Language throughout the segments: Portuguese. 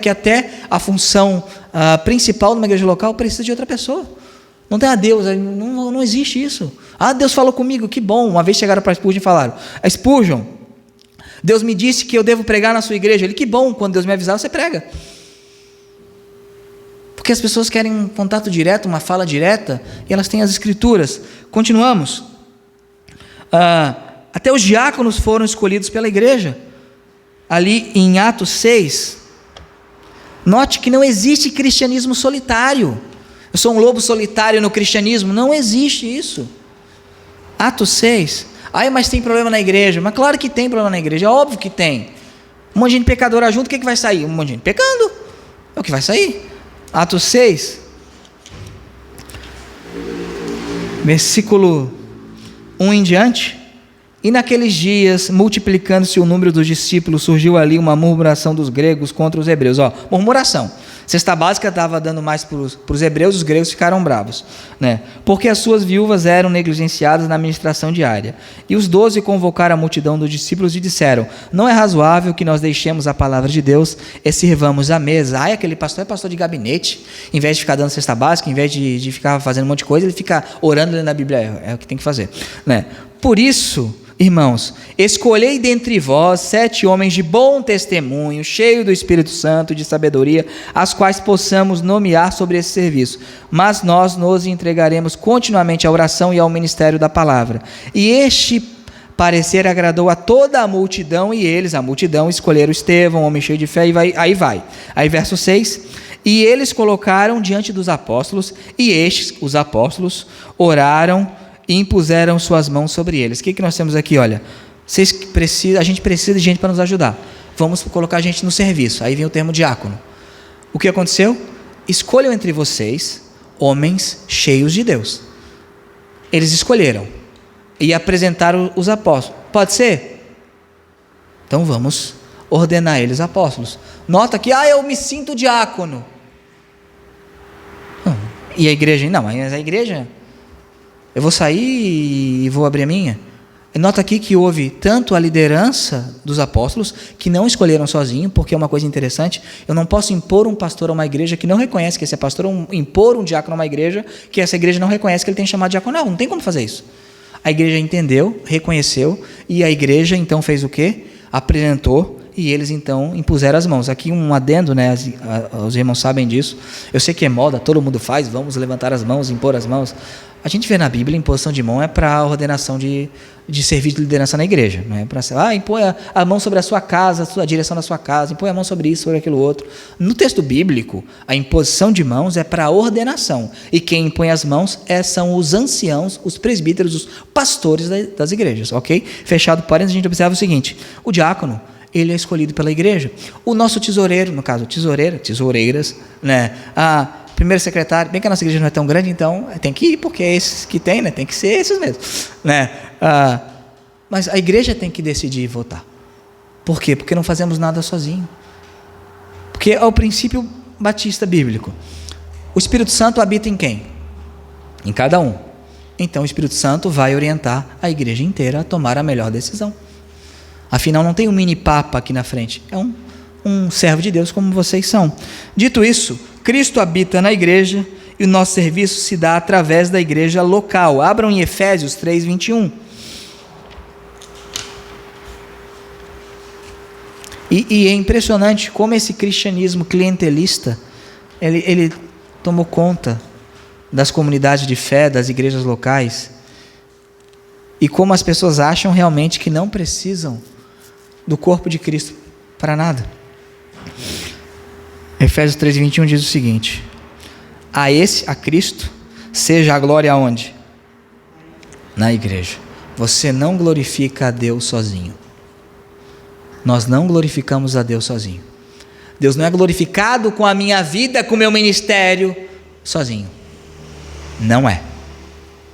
que até a função principal de uma igreja local precisa de outra pessoa. Não tem Deus, não existe isso. Deus falou comigo, que bom. Uma vez chegaram para Spurgeon e falaram: Spurgeon, Deus me disse que eu devo pregar na sua igreja. Ele: que bom, quando Deus me avisar, você prega. Porque as pessoas querem um contato direto, uma fala direta, e elas têm as escrituras. Continuamos. Até os diáconos foram escolhidos pela igreja. Ali em Atos 6, note que não existe cristianismo solitário. Eu sou um lobo solitário no cristianismo. Não existe isso. Atos 6. Mas tem problema na igreja. Mas claro que tem problema na igreja, é óbvio que tem. Um monte de gente pecadora junto, o que vai sair? Um monte de gente pecando. É o que vai sair. Atos 6, versículo 1 em diante. E naqueles dias, multiplicando-se o número dos discípulos, surgiu ali uma murmuração dos gregos contra os hebreus. Murmuração. Cesta básica estava dando mais para os hebreus, os gregos ficaram bravos, né? Porque as suas viúvas eram negligenciadas na administração diária. E os 12 convocaram a multidão dos discípulos e disseram: não é razoável que nós deixemos a palavra de Deus e sirvamos à mesa. Aquele pastor é pastor de gabinete. Em vez de ficar dando cesta básica, em vez de ficar fazendo um monte de coisa, ele fica orando, lendo a Bíblia. É o que tem que fazer, né? Por isso, irmãos, escolhei dentre vós 7 homens de bom testemunho, cheios do Espírito Santo e de sabedoria, as quais possamos nomear sobre esse serviço. Mas nós nos entregaremos continuamente à oração e ao ministério da palavra. E este parecer agradou a toda a multidão, e eles, a multidão, escolheram Estevão, homem cheio de fé, e vai. Aí verso 6, e eles colocaram diante dos apóstolos, e estes, os apóstolos, oraram e impuseram suas mãos sobre eles. O que nós temos aqui? Olha, a gente precisa de gente para nos ajudar. Vamos colocar a gente no serviço. Aí vem o termo diácono. O que aconteceu? Escolham entre vocês homens cheios de Deus. Eles escolheram e apresentaram os apóstolos. Pode ser? Então vamos ordenar eles apóstolos. Nota que, eu me sinto diácono. E a igreja? Não, mas a igreja... eu vou sair e vou abrir a minha. Nota aqui que houve tanto a liderança dos apóstolos, que não escolheram sozinho, porque é uma coisa interessante. Eu não posso impor um pastor a uma igreja que não reconhece que esse é pastor, ou impor um diácono a uma igreja que essa igreja não reconhece que ele tem chamado diaconal. Não tem como fazer isso. A igreja entendeu, reconheceu, e a igreja então fez o quê? Apresentou, e eles então impuseram as mãos. Aqui um adendo, né? Os irmãos sabem disso. Eu sei que é moda, todo mundo faz, vamos levantar as mãos, impor as mãos. A gente vê na Bíblia, imposição de mão é para a ordenação de serviço de liderança na igreja. Não é para impõe a mão sobre a sua casa, a direção da sua casa, impõe a mão sobre isso, sobre aquilo outro. No texto bíblico, a imposição de mãos é para a ordenação. E quem impõe as mãos são os anciãos, os presbíteros, os pastores das igrejas, ok? Fechado parênteses, a gente observa o seguinte: o diácono, ele é escolhido pela igreja. O nosso tesoureiro, no caso, tesoureiras, né? Primeiro secretário, bem que a nossa igreja não é tão grande, então tem que ir, porque é esses que tem, né? Tem que ser esses mesmo, né? Mas a igreja tem que decidir votar. Por quê? Porque não fazemos nada sozinho. Porque é o princípio batista bíblico. O Espírito Santo habita em quem? Em cada um. Então o Espírito Santo vai orientar a igreja inteira a tomar a melhor decisão. Afinal, não tem um mini papa aqui na frente, é um servo de Deus como vocês são. Dito isso, Cristo habita na igreja e o nosso serviço se dá através da igreja local. Abram em Efésios 3:21. E é impressionante como esse cristianismo clientelista, ele tomou conta das comunidades de fé, das igrejas locais, e como as pessoas acham realmente que não precisam do corpo de Cristo para nada. Efésios 3:21 diz o seguinte: a Cristo seja a glória aonde? Na igreja. Você não glorifica a Deus sozinho. Nós não glorificamos a Deus sozinho. Deus não é glorificado com a minha vida, com o meu ministério sozinho. Não é.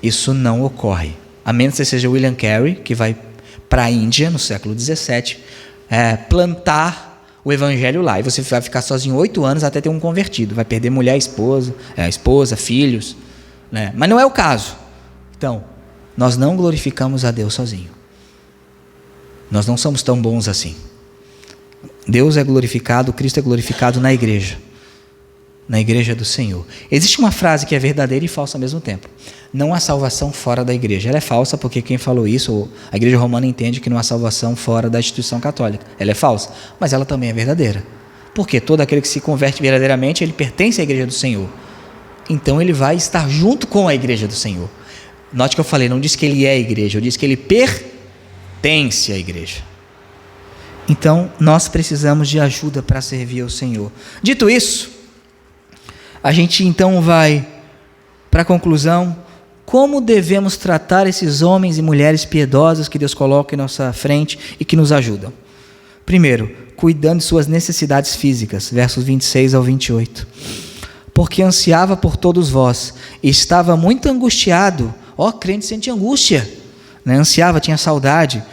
Isso não ocorre. A menos que você seja William Carey, que vai para a Índia no século 17, plantar o evangelho lá, e você vai ficar sozinho 8 anos até ter um convertido, vai perder mulher, esposa, filhos, né? Mas não é o caso. Então, nós não glorificamos a Deus sozinho. Nós não somos tão bons assim. Deus é glorificado, Cristo é glorificado na igreja do Senhor. Existe uma frase que é verdadeira e falsa ao mesmo tempo. Não há salvação fora da igreja. Ela é falsa porque quem falou isso, a igreja romana entende que não há salvação fora da instituição católica. Ela é falsa, mas ela também é verdadeira. Porque todo aquele que se converte verdadeiramente, ele pertence à igreja do Senhor. Então ele vai estar junto com a igreja do Senhor. Note que eu falei, não disse que ele é a igreja, eu disse que ele pertence à igreja. Então nós precisamos de ajuda para servir ao Senhor. Dito isso, a gente então vai para a conclusão. Como devemos tratar esses homens e mulheres piedosos que Deus coloca em nossa frente e que nos ajudam? Primeiro, cuidando de suas necessidades físicas, versos 26 ao 28. Porque ansiava por todos vós, e estava muito angustiado. Crente sente angústia, né? Ansiava, tinha saudade,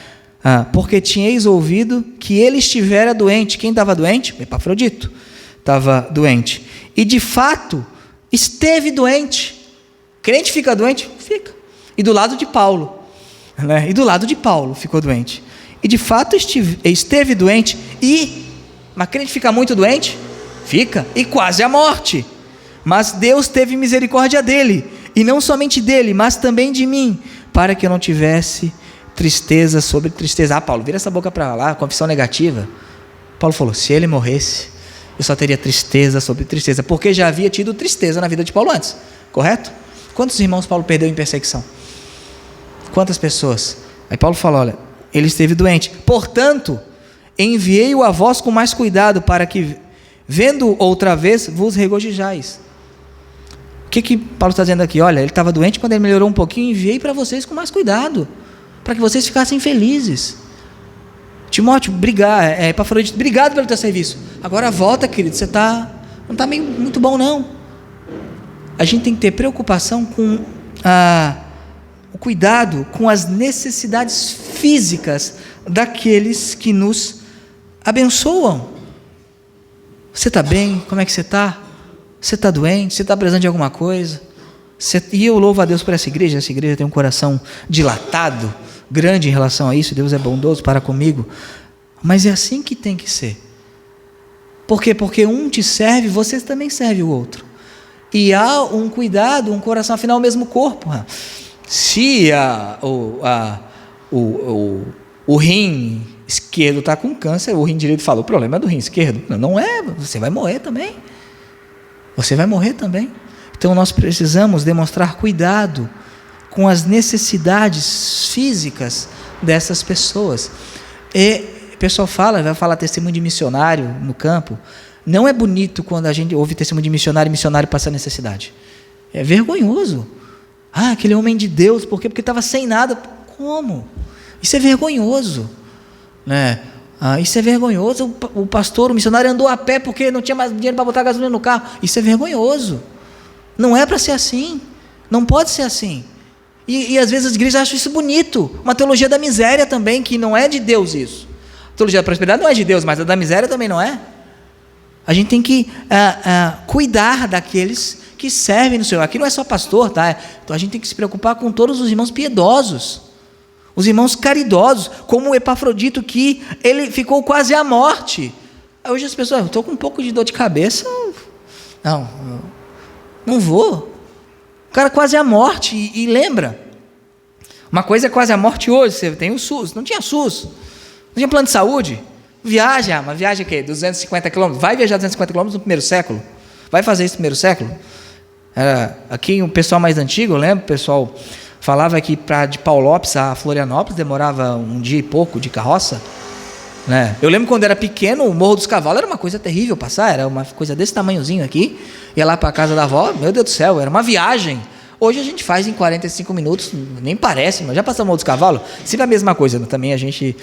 porque tinhais ouvido que ele estivera doente. Quem estava doente? Epafrodito estava doente, e de fato esteve doente. Crente fica doente? Fica. E do lado de Paulo, né? E do lado de Paulo ficou doente. E de fato esteve doente. Mas crente fica muito doente? Fica. E quase à morte. Mas Deus teve misericórdia dele. E não somente dele, mas também de mim, para que eu não tivesse tristeza sobre tristeza. Paulo, vira essa boca para lá, confissão negativa. Paulo falou, se ele morresse, eu só teria tristeza sobre tristeza. Porque já havia tido tristeza na vida de Paulo antes. Correto? Quantos irmãos Paulo perdeu em perseguição? Quantas pessoas? Aí Paulo fala, olha, ele esteve doente. Portanto, enviei-o a vós com mais cuidado, para que, vendo outra vez, vos regozijais. O que Paulo está dizendo aqui? Olha, ele estava doente, quando ele melhorou um pouquinho, enviei para vocês com mais cuidado, para que vocês ficassem felizes. Timóteo, Epafrodito, obrigado pelo teu serviço. Agora volta, querido, você não está muito bom não. A gente tem que ter preocupação com o cuidado com as necessidades físicas daqueles que nos abençoam. Você está bem? Como é que você está? Você está doente? Você está precisando de alguma coisa? E eu louvo a Deus por essa igreja tem um coração dilatado, grande em relação a isso. Deus é bondoso para comigo, mas é assim que tem que ser. Por quê? Porque um te serve, você também serve o outro. E há um cuidado, um coração, afinal, o mesmo corpo. Se o rim esquerdo está com câncer, o rim direito fala, o problema é do rim esquerdo. Não é, você vai morrer também. Você vai morrer também. Então nós precisamos demonstrar cuidado com as necessidades físicas dessas pessoas. E o pessoal vai falar testemunho de missionário no campo. Não é bonito quando a gente ouve testemunho de missionário e missionário passa necessidade. É vergonhoso. Aquele homem de Deus, por quê? Porque estava sem nada. Como? Isso é vergonhoso, né? Isso é vergonhoso. O pastor, o missionário andou a pé porque não tinha mais dinheiro para botar gasolina no carro. Isso é vergonhoso. Não é para ser assim. Não pode ser assim. E às vezes as igrejas acham isso bonito. Uma teologia da miséria também, que não é de Deus isso. A teologia da prosperidade não é de Deus, mas a da miséria também não é. A gente tem que cuidar daqueles que servem no Senhor. Aqui não é só pastor, tá? Então a gente tem que se preocupar com todos os irmãos piedosos, os irmãos caridosos, como o Epafrodito, que ele ficou quase à morte. Hoje as pessoas, eu estou com um pouco de dor de cabeça, não vou. O cara quase à morte, e lembra, uma coisa é quase à morte hoje, você tem o SUS, não tinha SUS, não tinha plano de saúde. Uma viagem o quê? 250 quilômetros? Vai viajar 250 quilômetros no primeiro século? Vai fazer isso no primeiro século? Aqui o pessoal mais antigo, eu lembro, o pessoal falava que de Paulópolis a Florianópolis demorava um dia e pouco de carroça, né? Eu lembro quando era pequeno, o Morro dos Cavalos era uma coisa terrível passar, era uma coisa desse tamanhozinho aqui, ia lá para a casa da avó, meu Deus do céu, era uma viagem. Hoje a gente faz em 45 minutos, nem parece, mas já passou o Morro dos Cavalos? Sempre a mesma coisa, né? Também a gente,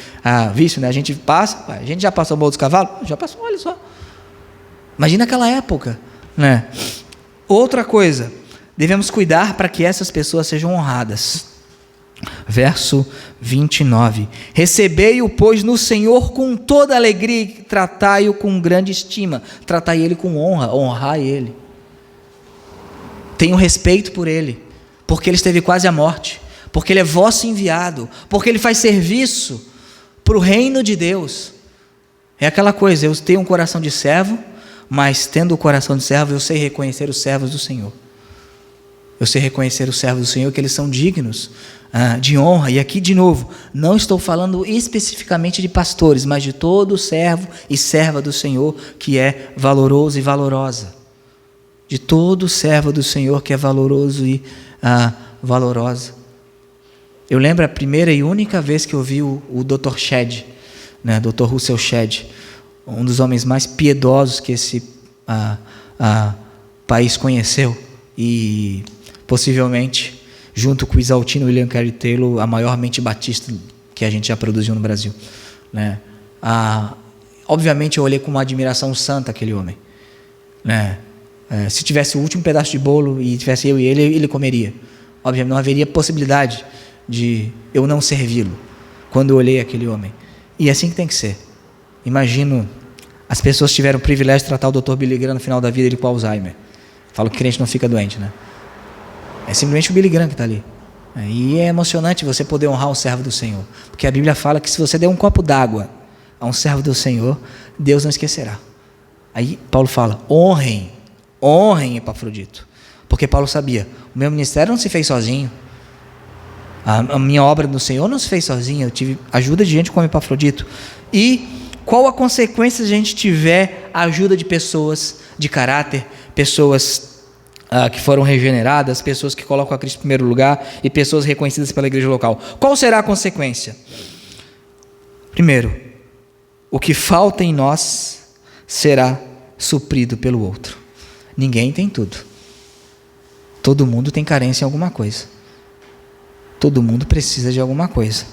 vício, né? A gente já passou o Morro dos Cavalos? Já passou, olha só. Imagina aquela época, né? Outra coisa, devemos cuidar para que essas pessoas sejam honradas. Verso 29. Recebei-o, pois, no Senhor com toda alegria, e tratai-o com grande estima. Tratai ele com honra, honrar ele. Tenho respeito por ele, porque ele esteve quase à morte, porque ele é vosso enviado, porque ele faz serviço para o reino de Deus. É aquela coisa, eu tenho um coração de servo, mas tendo o coração de servo, eu sei reconhecer os servos do Senhor. Eu sei reconhecer os servos do Senhor, que eles são dignos de honra. E aqui, de novo, não estou falando especificamente de pastores, mas de todo servo e serva do Senhor que é valoroso e valorosa. De todo servo do Senhor que é valoroso e valorosa. Eu lembro a primeira e única vez que eu vi o Dr. Shedd, né, Dr. Russell Shedd, um dos homens mais piedosos que esse país conheceu, e possivelmente, junto com o Isaltino William Carey Taylor, a maior mente batista que a gente já produziu no Brasil, né? Obviamente eu olhei com uma admiração santa aquele homem, né? Se tivesse o último pedaço de bolo e tivesse eu e ele comeria. Obviamente não haveria possibilidade de eu não servi-lo quando eu olhei aquele homem. E é assim que tem que ser. Imagino, as pessoas tiveram o privilégio de tratar o Dr. Billy Graham no final da vida ele com Alzheimer. Falo que crente não fica doente, né? É simplesmente o Billy Graham que está ali. E é emocionante você poder honrar um servo do Senhor. Porque a Bíblia fala que se você der um copo d'água a um servo do Senhor, Deus não esquecerá. Aí Paulo fala, honrem Epafrodito. Porque Paulo sabia, o meu ministério não se fez sozinho. A minha obra no Senhor não se fez sozinha. Eu tive ajuda de gente como Epafrodito. E qual a consequência se a gente tiver a ajuda de pessoas de caráter, pessoas que foram regeneradas, pessoas que colocam a Cristo em primeiro lugar e pessoas reconhecidas pela igreja local? Qual será a consequência? Primeiro, o que falta em nós será suprido pelo outro. Ninguém tem tudo. Todo mundo tem carência em alguma coisa. Todo mundo precisa de alguma coisa.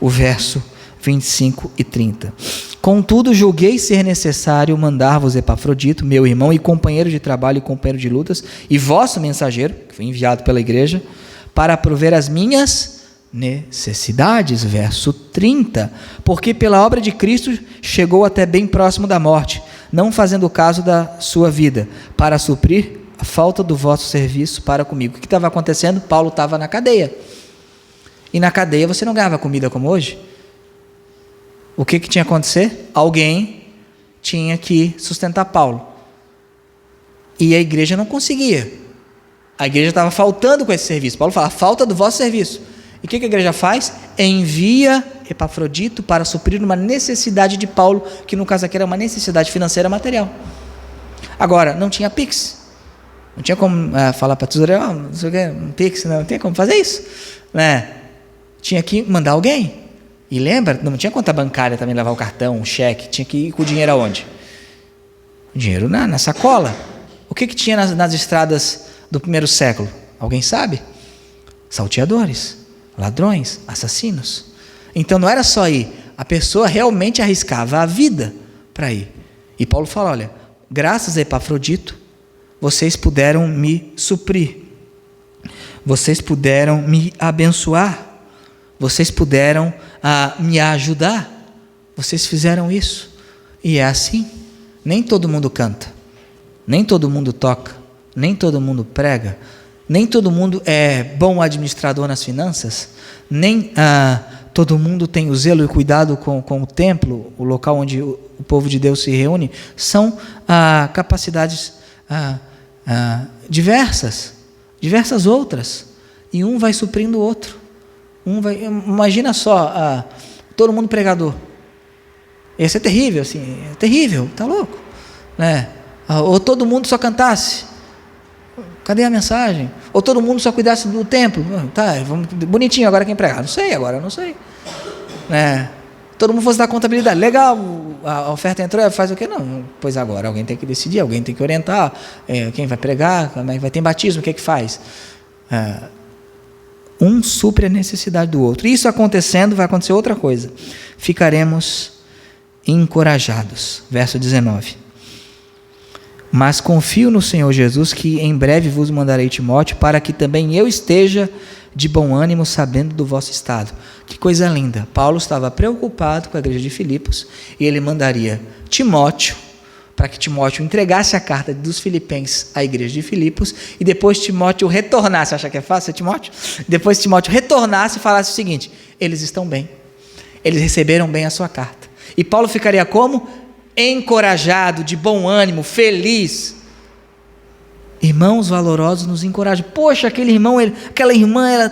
O verso 25 e 30. Contudo, julguei ser necessário mandar-vos Epafrodito, meu irmão e companheiro de trabalho e companheiro de lutas, e vosso mensageiro, que foi enviado pela igreja, para prover as minhas necessidades. Verso 30. Porque pela obra de Cristo chegou até bem próximo da morte, não fazendo caso da sua vida, para suprir a falta do vosso serviço para comigo. O que estava acontecendo? Paulo estava na cadeia. E na cadeia você não ganhava comida como hoje. O que tinha que acontecer? Alguém tinha que sustentar Paulo. E a igreja não conseguia. A igreja estava faltando com esse serviço. Paulo fala, falta do vosso serviço. E o que a igreja faz? Envia Epafrodito para suprir uma necessidade de Paulo, que no caso aqui era uma necessidade financeira material. Agora, não tinha Pix. Não tinha como falar para a tesoureira, não sei o que, um Pix, não tinha como fazer isso. Né? Tinha que mandar alguém. E lembra, não tinha conta bancária também, levar o cartão, um cheque, tinha que ir com o dinheiro aonde? O dinheiro na sacola. O que tinha nas estradas do primeiro século? Alguém sabe? Salteadores, ladrões, assassinos. Então não era só ir, a pessoa realmente arriscava a vida para ir. E Paulo fala, olha, graças a Epafrodito, vocês puderam me suprir, vocês puderam me abençoar, vocês puderam me ajudar, vocês fizeram isso. E é assim. Nem todo mundo canta, nem todo mundo toca, nem todo mundo prega, nem todo mundo é bom administrador nas finanças, nem todo mundo tem o zelo e cuidado com o templo, o local onde o povo de Deus se reúne. São capacidades diversas outras, e um vai suprindo o outro. Imagina só, todo mundo pregador. Ia ser terrível, assim, terrível, tá louco, né? Ou todo mundo só cantasse, cadê a mensagem? Ou todo mundo só cuidasse do templo, tá, vamos, bonitinho, agora quem pregar? Não sei, né? Todo mundo fosse dar contabilidade, legal, a oferta entrou, faz o quê? Não, pois agora alguém tem que decidir, alguém tem que orientar, quem vai pregar, vai ter batismo, o que faz? Um supre a necessidade do outro. Isso acontecendo, vai acontecer outra coisa. Ficaremos encorajados. Verso 19. Mas confio no Senhor Jesus, que em breve vos mandarei Timóteo, para que também eu esteja de bom ânimo, sabendo do vosso estado. Que coisa linda. Paulo estava preocupado com a igreja de Filipos, e ele mandaria Timóteo, para que Timóteo entregasse a carta dos Filipenses à igreja de Filipos, e depois Timóteo retornasse. Acha que é fácil, Timóteo? Depois Timóteo retornasse e falasse o seguinte: eles estão bem, eles receberam bem a sua carta. E Paulo ficaria como? encorajado, de bom ânimo, feliz. Irmãos valorosos nos encorajam. Poxa, aquele irmão, aquela irmã, ela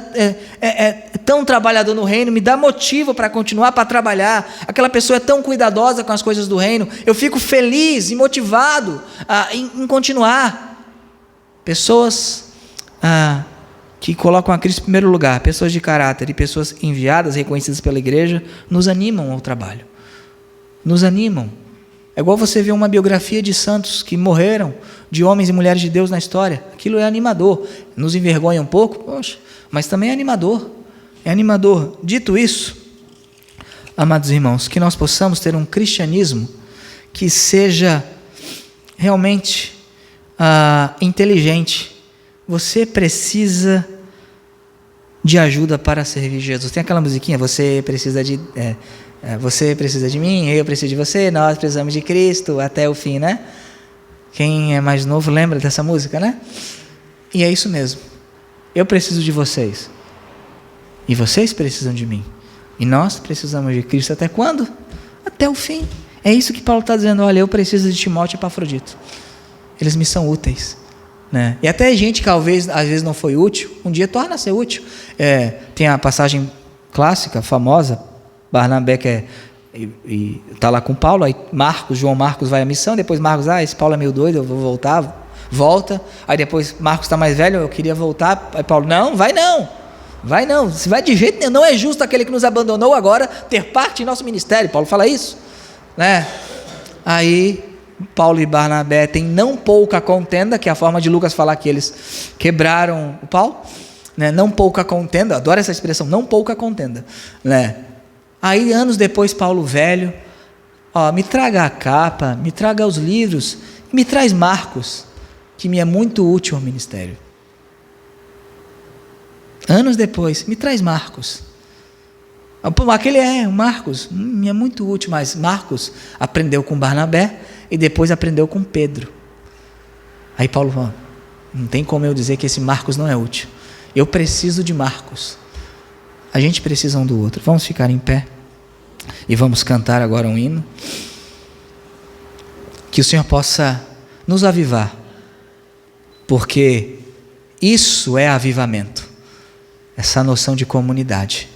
é tão trabalhador no reino, me dá motivo para continuar, para trabalhar. Aquela pessoa é tão cuidadosa com as coisas do reino, eu fico feliz e motivado em continuar. Pessoas que colocam a Cristo em primeiro lugar, pessoas de caráter e pessoas enviadas, reconhecidas pela igreja, nos animam ao trabalho. Nos animam. É igual você ver uma biografia de santos que morreram, de homens e mulheres de Deus na história. Aquilo é animador. Nos envergonha um pouco, poxa, mas também é animador. É animador. Dito isso, amados irmãos, que nós possamos ter um cristianismo que seja realmente inteligente. Você precisa de ajuda para servir Jesus. Tem aquela musiquinha, você precisa de mim, eu preciso de você, nós precisamos de Cristo até o fim, né? Quem é mais novo lembra dessa música, né? E é isso mesmo. Eu preciso de vocês. E vocês precisam de mim. E nós precisamos de Cristo até quando? Até o fim. É isso que Paulo está dizendo. Olha, eu preciso de Timóteo e Epafrodito. Eles me são úteis. Né? E até gente que às vezes não foi útil, um dia torna a ser útil. Tem a passagem clássica, famosa, Barnabé que está lá com Paulo, aí João Marcos vai à missão, depois Marcos, esse Paulo é meio doido, eu vou voltar, volta, aí depois Marcos está mais velho, eu queria voltar, aí Paulo, não, vai não, se vai de jeito nenhum, não é justo aquele que nos abandonou agora ter parte em nosso ministério, Paulo fala isso, né? Aí Paulo e Barnabé têm não pouca contenda, que é a forma de Lucas falar que eles quebraram o pau, né? Não pouca contenda, adoro essa expressão, não pouca contenda, né? Aí anos depois Paulo velho, me traga a capa, me traga os livros, me traz Marcos, que me é muito útil ao ministério. Anos depois, me traz Marcos. Marcos, me é muito útil, mas Marcos aprendeu com Barnabé e depois aprendeu com Pedro. Aí Paulo fala, não tem como eu dizer que esse Marcos não é útil. Eu preciso de Marcos. A gente precisa um do outro. Vamos ficar em pé e vamos cantar agora um hino. Que o Senhor possa nos avivar, porque isso é avivamento, essa noção de comunidade.